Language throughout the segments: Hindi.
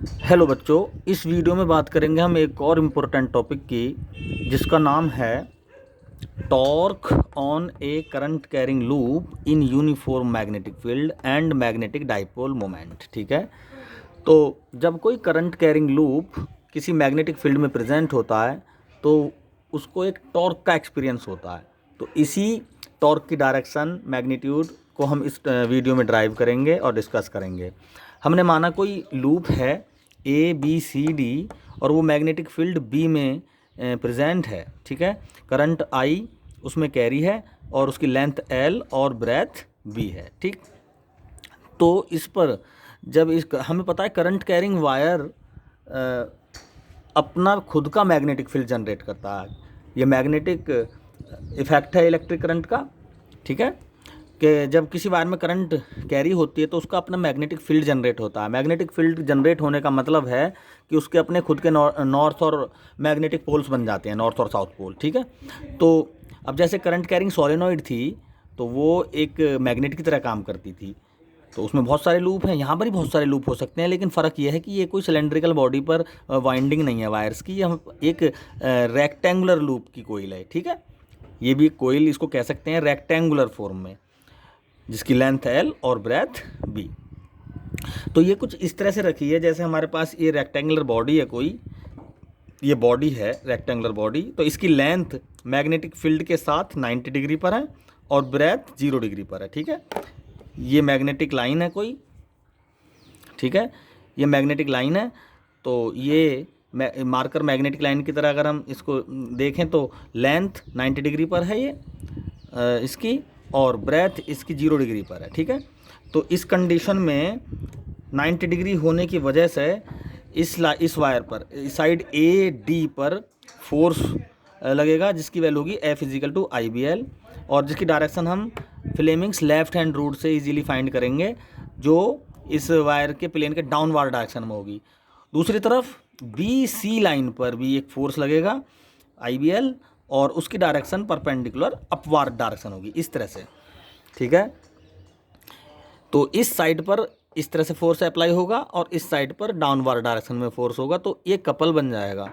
हेलो बच्चों, इस वीडियो में बात करेंगे हम एक और इम्पोर्टेंट टॉपिक की, जिसका नाम है torque on A current carrying loop in uniform magnetic field and magnetic dipole moment. ठीक है। तो जब कोई करंट कैरिंग लूप किसी मैग्नेटिक फील्ड में प्रेजेंट होता है तो उसको एक टॉर्क का एक्सपीरियंस होता है। तो इसी टॉर्क की डायरेक्शन, मैग्नीट्यूड को हम इस वीडियो में ड्राइव करेंगे और डिस्कस करेंगे। हमने माना कोई लूप है ABCD और वो मैग्नेटिक फील्ड B में प्रेजेंट है। ठीक है। करंट I उसमें कैरी है और उसकी लेंथ L और ब्रेथ B है। ठीक। तो इस पर जब हमें पता है करंट कैरिंग वायर अपना खुद का मैग्नेटिक फील्ड जनरेट करता है। ये मैग्नेटिक इफेक्ट है इलेक्ट्रिक करंट का। ठीक है। कि जब किसी वायर में करंट कैरी होती है तो उसका अपना मैग्नेटिक फील्ड जनरेट होता है। मैग्नेटिक फील्ड जनरेट होने का मतलब है कि उसके अपने खुद के नॉर्थ और मैग्नेटिक पोल्स बन जाते हैं, नॉर्थ और साउथ पोल। ठीक है। तो अब जैसे करंट कैरिंग सोलेनॉइड थी तो वो एक मैग्नेट की तरह काम करती थी, तो उसमें बहुत सारे लूप हैं। यहाँ पर ही बहुत सारे लूप हो सकते हैं, लेकिन फ़र्क ये है कि ये कोई सिलेंड्रिकल बॉडी पर वाइंडिंग नहीं है वायर्स की। हम एक रेक्टेंगुलर लूप की कोइल है। ठीक है। ये भी कोइल इसको कह सकते हैं रेक्टेंगुलर फॉर्म में, जिसकी लेंथ L और ब्रेथ B। तो ये कुछ इस तरह से रखी है जैसे हमारे पास ये रेक्टेंगुलर बॉडी है, कोई ये बॉडी है रेक्टेंगुलर बॉडी। तो इसकी लेंथ मैग्नेटिक फील्ड के साथ 90 डिग्री पर है और ब्रेथ 0 डिग्री पर है। ठीक है। ये मैग्नेटिक लाइन है कोई। ठीक है। ये मैग्नेटिक लाइन है। तो ये मार्कर मैग्नेटिक लाइन की तरह अगर हम इसको देखें तो लेंथ 90 डिग्री पर है ये इसकी, और ब्रेथ इसकी 0 डिग्री पर है। ठीक है। तो इस कंडीशन में 90 डिग्री होने की वजह से इस वायर पर साइड AD पर फोर्स लगेगा, जिसकी वैल्यू होगी F=IBL, और जिसकी डायरेक्शन हम फ्लेमिंग्स लेफ्ट हैंड रूल से इजीली फाइंड करेंगे, जो इस वायर के प्लेन के डाउनवार्ड डायरेक्शन में होगी। दूसरी तरफ BC लाइन पर भी एक फोर्स लगेगा IBL, और उसकी डायरेक्शन परपेंडिकुलर अपवार्ड डायरेक्शन होगी, इस तरह से। ठीक है। तो इस साइड पर इस तरह से फोर्स अप्लाई होगा और इस साइड पर डाउनवार्ड डायरेक्शन में फोर्स होगा। तो ये कपल बन जाएगा,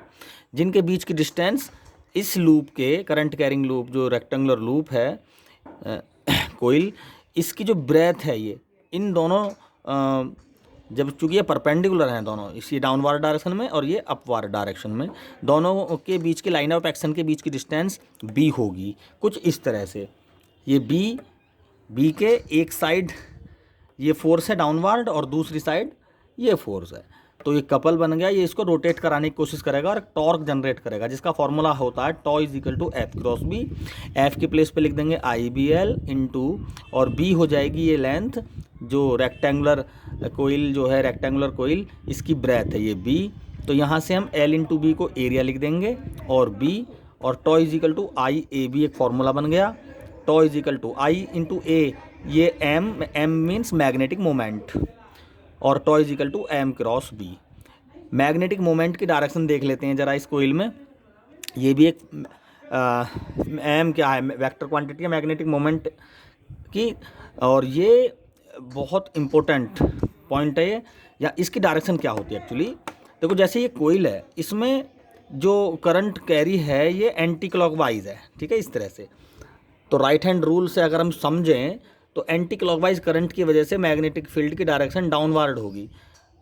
जिनके बीच की डिस्टेंस इस लूप के करंट कैरिंग लूप, जो रेक्टेंगुलर लूप है कोइल, इसकी जो ब्रेथ है ये इन दोनों जब चूँकि ये परपेंडिकुलर हैं दोनों, इसी डाउनवार्ड डायरेक्शन में और ये अपवार्ड डायरेक्शन में, दोनों के बीच के लाइन ऑफ एक्शन के बीच की डिस्टेंस B होगी कुछ इस तरह से। ये B के एक साइड ये फोर्स है डाउनवार्ड और दूसरी साइड ये फोर्स है। तो ये कपल बन गया। ये इसको रोटेट कराने की कोशिश करेगा और टॉर्क जनरेट करेगा, जिसका फॉर्मूला होता है F=B। F की प्लेस पे लिख देंगे IBL इंटू, और B हो जाएगी ये लेंथ, जो रेक्टेंगुलर कोइल जो है, रेक्टेंगुलर कोइल, इसकी ब्रेथ है ये B। तो यहाँ से हम L×B को एरिया लिख देंगे और B, और I=AB एक फार्मूला बन गया। I×A, ये M मीन्स मैग्नेटिक मोमेंट, और M×B। मैग्नेटिक मोमेंट की डायरेक्शन देख लेते हैं ज़रा इस कोइल में। ये भी एक M क्या है, वेक्टर क्वांटिटी है मैग्नेटिक मोमेंट की, और ये बहुत इम्पोर्टेंट पॉइंट है ये। या इसकी डायरेक्शन क्या होती है एक्चुअली, देखो जैसे ये कोइल है, इसमें जो करंट कैरी है ये एंटी क्लॉकवाइज है। ठीक है, इस तरह से। तो राइट हैंड रूल से अगर हम समझें तो एंटी क्लॉकवाइज करंट की वजह से मैग्नेटिक फील्ड की डायरेक्शन डाउनवार्ड होगी।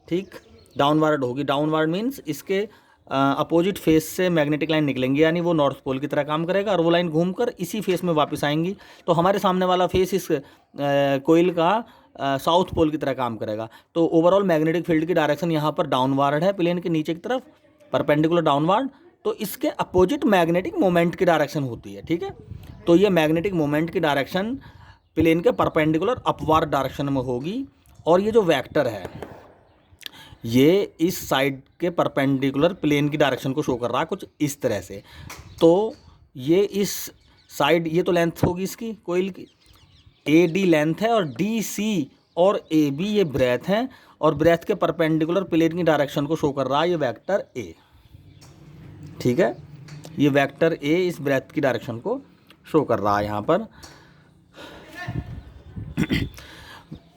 ठीक, डाउनवार्ड होगी। डाउनवार्ड मीन्स इसके अपोजिट फेस से मैग्नेटिक लाइन निकलेंगी, यानी वो नॉर्थ पोल की तरह काम करेगा, और वो लाइन घूमकर इसी फेस में वापस आएंगी। तो हमारे सामने वाला फेस इस कोइल का साउथ पोल की तरह काम करेगा। तो ओवरऑल मैग्नेटिक फील्ड की डायरेक्शन यहाँ पर डाउनवार्ड है, प्लेन के नीचे की तरफ परपेंडिकुलर डाउनवार्ड। तो इसके अपोजिट मैग्नेटिक मोमेंट की डायरेक्शन होती है। ठीक है। तो ये मैग्नेटिक मोमेंट की डायरेक्शन प्लेन के परपेंडिकुलर अपवार्ड डायरेक्शन में होगी, और ये जो वेक्टर है ये इस साइड के परपेंडिकुलर प्लेन की डायरेक्शन को शो कर रहा है कुछ इस तरह से। तो ये इस साइड, ये तो लेंथ होगी इसकी कोइल की, AD लेंथ है, और DC और AB ये ब्रेथ है, और ब्रेथ के परपेंडिकुलर प्लेन की डायरेक्शन को शो कर रहा है ये वेक्टर A। ठीक है। ये वेक्टर A इस ब्रेथ की डायरेक्शन को शो कर रहा है यहाँ पर।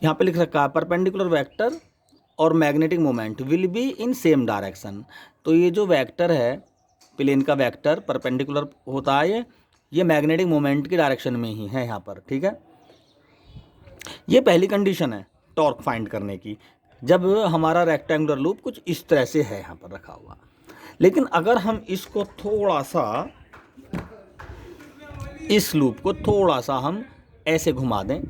यहाँ पे लिख रखा है परपेंडिकुलर वेक्टर और magnetic moment will be in same direction. तो ये जो वेक्टर है, प्लेन का वेक्टर परपेंडिकुलर होता है, ये मैग्नेटिक मोमेंट की डायरेक्शन में ही है यहाँ पर, ठीक है। ये पहली कंडीशन है टॉर्क फाइंड करने की, जब हमारा रेक्टेंगुलर लूप कुछ इस तरह से है यहाँ पर रखा हुआ। लेकिन अगर हम इसको थोड़ा सा, इस लूप को थोड़ा सा हम ऐसे घुमा दें,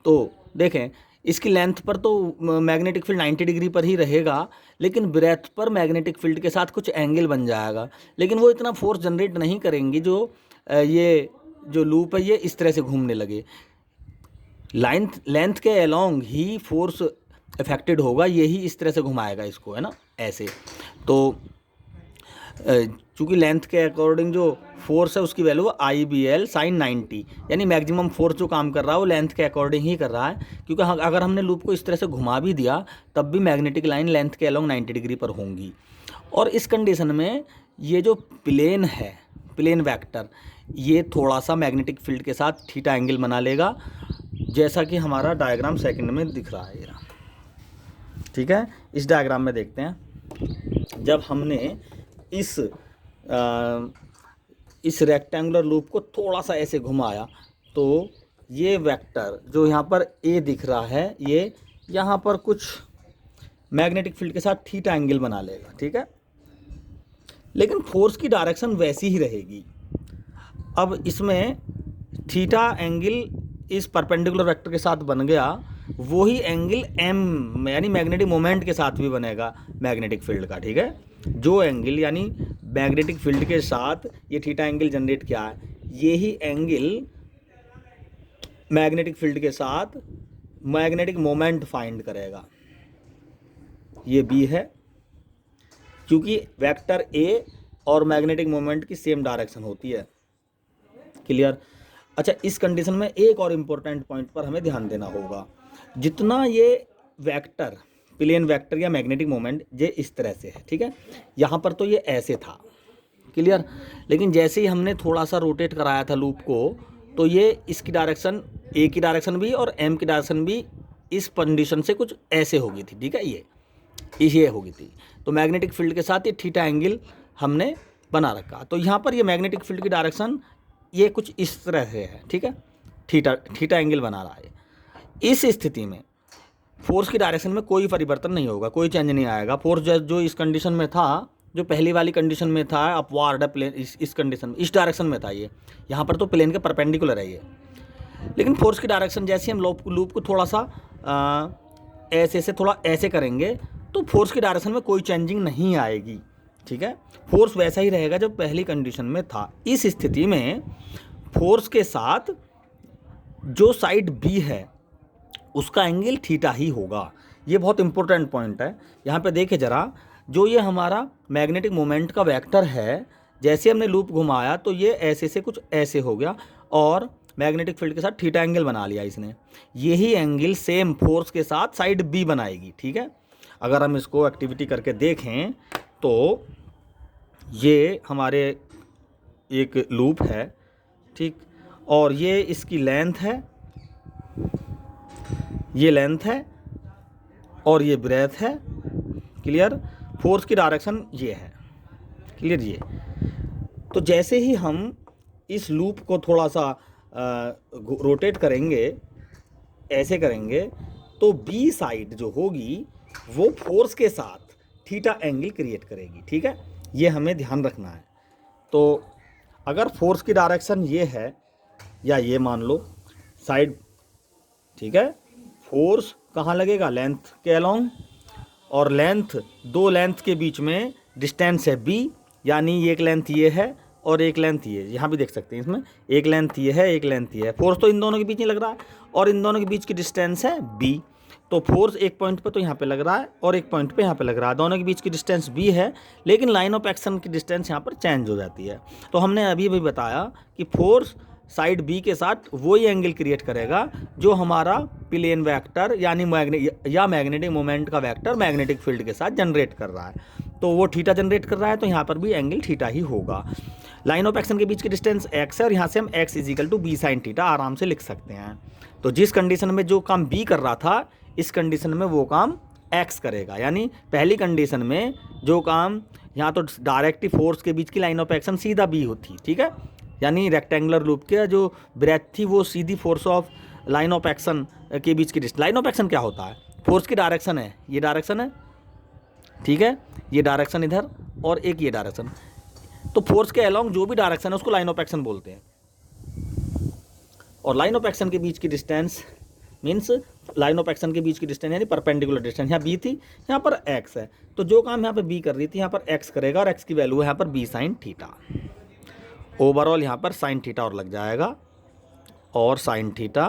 तो देखें इसकी लेंथ पर तो मैग्नेटिक फील्ड 90 डिग्री पर ही रहेगा, लेकिन ब्रेथ पर मैग्नेटिक फील्ड के साथ कुछ एंगल बन जाएगा, लेकिन वो इतना फोर्स जनरेट नहीं करेंगी जो ये जो लूप है ये इस तरह से घूमने लगे। लेंथ के अलोंग ही फोर्स अफेक्टेड होगा, यही इस तरह से घुमाएगा इसको, है ना, ऐसे। तो चूँकि लेंथ के अकॉर्डिंग जो फोर्स है उसकी वैल्यू IBL sin 90, यानी मैक्सिमम फोर्स जो काम कर रहा है वो लेंथ के अकॉर्डिंग ही कर रहा है, क्योंकि अगर हमने लूप को इस तरह से घुमा भी दिया तब भी मैग्नेटिक लाइन लेंथ के अलोंग 90 डिग्री पर होंगी। और इस कंडीशन में ये जो प्लेन है, प्लेन वेक्टर, ये थोड़ा सा मैग्नेटिक फील्ड के साथ थीटा एंगल बना लेगा, जैसा कि हमारा डायग्राम सेकंड में दिख रहा है, ठीक है। इस डायग्राम में देखते हैं, जब हमने इस रेक्टेंगुलर लूप को थोड़ा सा ऐसे घुमाया तो ये वेक्टर जो यहाँ पर ए दिख रहा है, ये यहाँ पर कुछ मैग्नेटिक फील्ड के साथ थीटा एंगल बना लेगा, ठीक है। लेकिन फोर्स की डायरेक्शन वैसी ही रहेगी। अब इसमें थीटा एंगल इस परपेंडिकुलर वेक्टर के साथ बन गया, वही एंगल एम यानी मैग्नेटिक मोमेंट के साथ भी बनेगा मैग्नेटिक फील्ड का, ठीक है। जो एंगल यानी मैग्नेटिक फील्ड के साथ ये थीटा एंगल जनरेट किया है, यही एंगल मैग्नेटिक फील्ड के साथ मैग्नेटिक मोमेंट फाइंड करेगा। ये बी है, क्योंकि वेक्टर ए और मैग्नेटिक मोमेंट की सेम डायरेक्शन होती है। क्लियर। अच्छा, इस कंडीशन में एक और इम्पोर्टेंट पॉइंट पर हमें ध्यान देना होगा। जितना ये वेक्टर, प्लेन वेक्टर या मैग्नेटिक मोमेंट ये इस तरह से है, ठीक है, यहाँ पर तो ये ऐसे था, क्लियर। लेकिन जैसे ही हमने थोड़ा सा रोटेट कराया था लूप को, तो ये इसकी डायरेक्शन, ए की डायरेक्शन भी और एम की डायरेक्शन भी इस कंडीशन से कुछ ऐसे हो गई थी, ठीक है, ये हो गई थी। तो मैग्नेटिक फील्ड के साथ ये थीटा एंगल हमने बना रखा। तो यहाँ पर ये मैग्नेटिक फील्ड की डायरेक्शन ये कुछ इस तरह से है, ठीक है, थीटा एंगल बना रहा है। इस स्थिति में फोर्स की डायरेक्शन में कोई परिवर्तन नहीं होगा, कोई चेंज नहीं आएगा। फोर्स जो इस कंडीशन में था, जो पहली वाली कंडीशन में था अपवार्ड प्लेन, इस कंडीशन में, इस डायरेक्शन में था ये, यहाँ पर तो प्लेन के परपेंडिकुलर है ये। लेकिन फोर्स की डायरेक्शन जैसे हम लूप को थोड़ा सा ऐसे से थोड़ा ऐसे करेंगे तो फोर्स की डायरेक्शन में कोई चेंजिंग नहीं आएगी, ठीक है। फोर्स वैसा ही रहेगा जो पहली कंडीशन में था। इस स्थिति में फोर्स के साथ जो साइड बी है उसका एंगल थीटा ही होगा। ये बहुत इंपॉर्टेंट पॉइंट है। यहाँ पे देखिए ज़रा, जो ये हमारा मैग्नेटिक मोमेंट का वेक्टर है, जैसे हमने लूप घुमाया तो ये ऐसे से कुछ ऐसे हो गया और मैग्नेटिक फील्ड के साथ थीटा एंगल बना लिया इसने। यही एंगल सेम फोर्स के साथ साइड बी बनाएगी, ठीक है। अगर हम इसको एक्टिविटी करके देखें तो ये हमारे एक लूप है, ठीक, और ये इसकी लेंथ है, ये लेंथ है और ये ब्रेथ है, क्लियर। फोर्स की डायरेक्शन ये है, क्लियर। ये तो जैसे ही हम इस लूप को थोड़ा सा रोटेट करेंगे, ऐसे करेंगे, तो बी साइड जो होगी वो फोर्स के साथ थीटा एंगल क्रिएट करेगी, ठीक है। ये हमें ध्यान रखना है। तो अगर फोर्स की डायरेक्शन ये है, या ये मान लो साइड, ठीक है, फोर्स कहाँ लगेगा, लेंथ के अलोंग, और लेंथ, दो लेंथ के बीच में डिस्टेंस है बी, यानी एक लेंथ ये है और एक लेंथ ये, यहाँ भी देख सकते हैं इसमें एक लेंथ ये है, एक लेंथ ये है। फोर्स तो इन दोनों के बीच में लग रहा है और इन दोनों के बीच की डिस्टेंस है बी। तो फोर्स एक पॉइंट पे तो यहाँ पे लग रहा है और एक पॉइंट पे यहाँ पे लग रहा है, दोनों के बीच की डिस्टेंस बी है, लेकिन लाइन ऑफ एक्शन की डिस्टेंस यहाँ पर चेंज हो जाती है। तो हमने अभी भी बताया कि फोर्स साइड बी के साथ वही एंगल क्रिएट करेगा जो हमारा प्लेन वेक्टर यानी मैग्नेटिक मोमेंट का वेक्टर मैग्नेटिक फील्ड के साथ जनरेट कर रहा है। तो वो थीटा जनरेट कर रहा है, तो यहाँ पर भी एंगल थीटा ही होगा। लाइन ऑफ एक्शन के बीच की डिस्टेंस एक्स है और यहाँ से हम x is equal to B sine theta आराम से लिख सकते हैं। तो जिस कंडीशन में जो काम बी कर रहा था, इस कंडीशन में वो काम एक्स करेगा। यानी पहली कंडीशन में जो काम यहाँ तो डायरेक्ट फोर्स के बीच की लाइन ऑफ एक्शन सीधा बी होती, ठीक है, यानी रेक्टेंगुलर लूप के जो ब्रेथ थी वो सीधी force of line of action के बीच की डिस्टेंस। लाइन ऑफ एक्शन क्या होता है? फोर्स की डायरेक्शन है, ये डायरेक्शन है, ठीक है, ये डायरेक्शन इधर और एक ये डायरेक्शन। तो फोर्स के अलोंग जो भी डायरेक्शन है उसको लाइन ऑफ एक्शन बोलते हैं। और लाइन ऑफ एक्शन के बीच की distance means line of action के बीच की डिस्टेंस यानी परपेंडिकुलर डिस्टेंस। यहाँ बी थी, यहाँ पर एक्स है, तो जो काम यहाँ पर बी कर रही थी यहाँ पर एक्स करेगा और एक्स की वैल्यू है यहाँ पर बी साइन थीटा। ओवरऑल यहाँ पर साइन थीटा और लग जाएगा और साइन थीटा,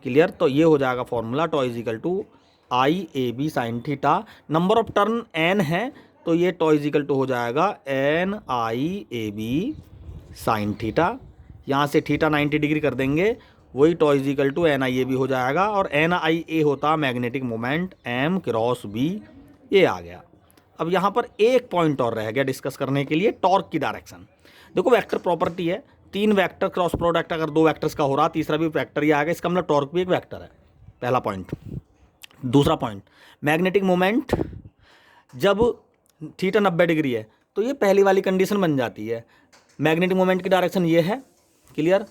क्लियर। तो ये हो जाएगा formula tau is equal to I A B sine theta. Number of turn N है तो ये टॉ इज इक्वल टू हो जाएगा N I A B sine theta. यहाँ से थीटा 90 डिग्री कर देंगे, वही tau is equal to N I A B हो जाएगा। और एन आई ए होता magnetic moment M cross B, ये आ गया। अब यहाँ पर एक पॉइंट और रह गया डिस्कस करने के लिए, टॉर्क की डायरेक्शन। देखो वेक्टर प्रॉपर्टी है, 3 वेक्टर क्रॉस प्रोडक्ट अगर 2 वेक्टर्स का हो रहा, तीसरा भी वेक्टर ही आएगा, इसका मतलब टॉर्क भी एक वेक्टर है, पहला पॉइंट। दूसरा पॉइंट, मैग्नेटिक मोमेंट जब थीटा 90 डिग्री है तो ये पहली वाली कंडीशन बन जाती है। मैग्नेटिक मोमेंट की डायरेक्शन ये है, क्लियर।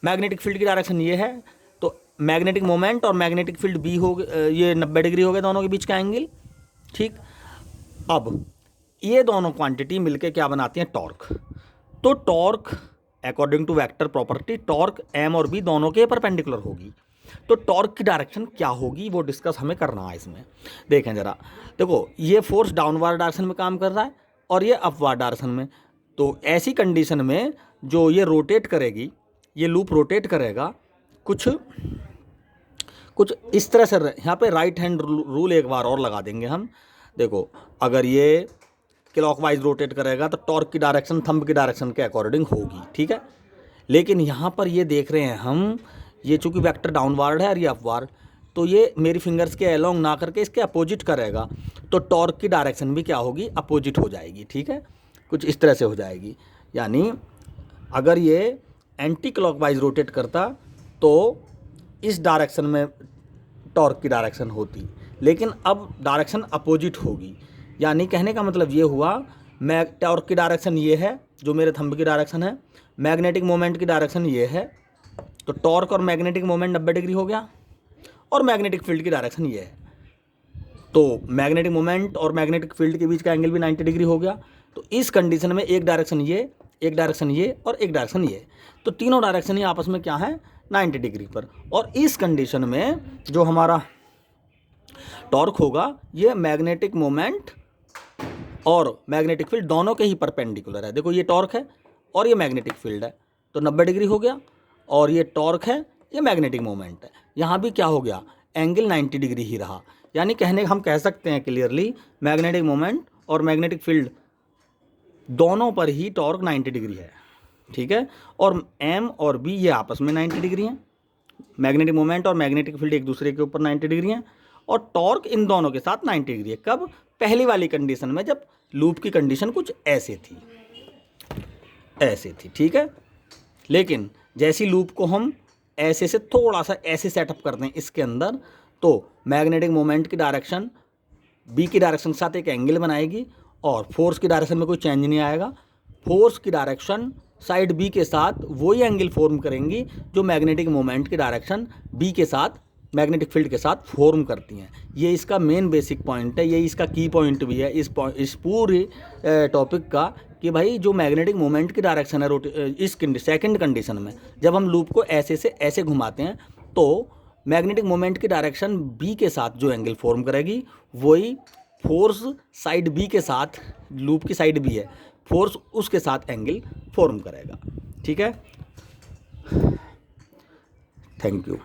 मैग्नेटिक फील्ड की डायरेक्शन ये है, तो मैग्नेटिक मोमेंट और मैग्नेटिक फील्ड बी हो ये 90 डिग्री हो गए दोनों के बीच का एंगल, ठीक। अब ये दोनों क्वांटिटी मिलके क्या बनाती हैं? टॉर्क। तो torque according to vector property torque M और बी दोनों के परपेंडिकुलर होगी। तो टॉर्क की डायरेक्शन क्या होगी वो डिस्कस हमें करना है इसमें। देखें जरा, देखो ये फोर्स डाउनवार्ड डायरेक्शन में काम कर रहा है और ये अपवार्ड डायरेक्शन में। तो ऐसी कंडीशन में जो ये रोटेट करेगी, ये लूप रोटेट करेगा कुछ इस तरह से। यहाँ पे राइट हैंड रूल एक बार और लगा देंगे हम। देखो अगर ये क्लॉकवाइज रोटेट करेगा तो टॉर्क की डायरेक्शन थंब की डायरेक्शन के अकॉर्डिंग होगी, ठीक है। लेकिन यहाँ पर ये देख रहे हैं हम, ये चूंकि वेक्टर डाउनवार्ड है और ये अपवार्ड, तो ये मेरी फिंगर्स के अलोंग ना करके इसके अपोजिट करेगा, तो टॉर्क की डायरेक्शन भी क्या होगी? अपोजिट हो जाएगी, ठीक है, कुछ इस तरह से हो जाएगी। यानी अगर ये एंटी क्लॉकवाइज रोटेट करता तो इस डायरेक्शन में टॉर्क की डायरेक्शन होती, लेकिन अब डायरेक्शन अपोजिट होगी। यानी कहने का मतलब ये हुआ, मैं टॉर्क की डायरेक्शन ये है जो मेरे थंब की डायरेक्शन है, मैग्नेटिक मोमेंट की डायरेक्शन ये है, तो टॉर्क और मैग्नेटिक मोमेंट 90 डिग्री हो गया, और मैग्नेटिक फील्ड की डायरेक्शन ये है, तो मैग्नेटिक मोमेंट और मैग्नेटिक फील्ड के बीच का एंगल भी 90 डिग्री हो गया। तो इस कंडीशन में एक डायरेक्शन ये, एक डायरेक्शन ये और एक डायरेक्शन ये, तो तीनों डायरेक्शन ही आपस में क्या है? 90 डिग्री पर। और इस कंडीशन में जो हमारा टॉर्क होगा ये मैग्नेटिक मोमेंट और मैग्नेटिक फील्ड दोनों के ही परपेंडिकुलर है। देखो ये टॉर्क है और ये मैग्नेटिक फील्ड है, तो 90 डिग्री हो गया, और ये टॉर्क है, ये मैग्नेटिक मोमेंट है, यहाँ भी क्या हो गया? एंगल 90 डिग्री ही रहा। यानी हम कह सकते हैं क्लियरली मैग्नेटिक मोमेंट और मैग्नेटिक फील्ड दोनों पर ही टॉर्क 90 डिग्री है, ठीक है। और एम और बी ये आपस में 90 डिग्री हैं, मैग्नेटिक मोमेंट और मैग्नेटिक फील्ड एक दूसरे के ऊपर 90 डिग्री हैं, और टॉर्क इन दोनों के साथ 90 डिग्री है। कब? पहली वाली कंडीशन में, जब लूप की कंडीशन कुछ ऐसे थी, ठीक है। लेकिन जैसी लूप को हम ऐसे से थोड़ा सा ऐसे सेटअप कर दें इसके अंदर, तो मैग्नेटिक मोमेंट की डायरेक्शन बी की डायरेक्शन के साथ एक एंगल बनाएगी, और फोर्स की डायरेक्शन में कोई चेंज नहीं आएगा। फोर्स की डायरेक्शन साइड बी के साथ वही एंगल फॉर्म करेंगी जो मैग्नेटिक मोमेंट की डायरेक्शन बी के साथ मैग्नेटिक फील्ड के साथ फॉर्म करती हैं। ये इसका मेन बेसिक पॉइंट है, ये इसका की पॉइंट भी है इस पूरी टॉपिक का, कि भाई जो मैग्नेटिक मोमेंट की डायरेक्शन है इस सेकंड कंडीशन में जब हम लूप को ऐसे से ऐसे घुमाते हैं, तो मैग्नेटिक मोमेंट की डायरेक्शन बी के साथ जो एंगल फॉर्म करेगी वही फोर्स साइड बी के साथ, लूप की साइड बी है, फोर्स उसके साथ एंगल फॉर्म करेगा, ठीक है। Thank you.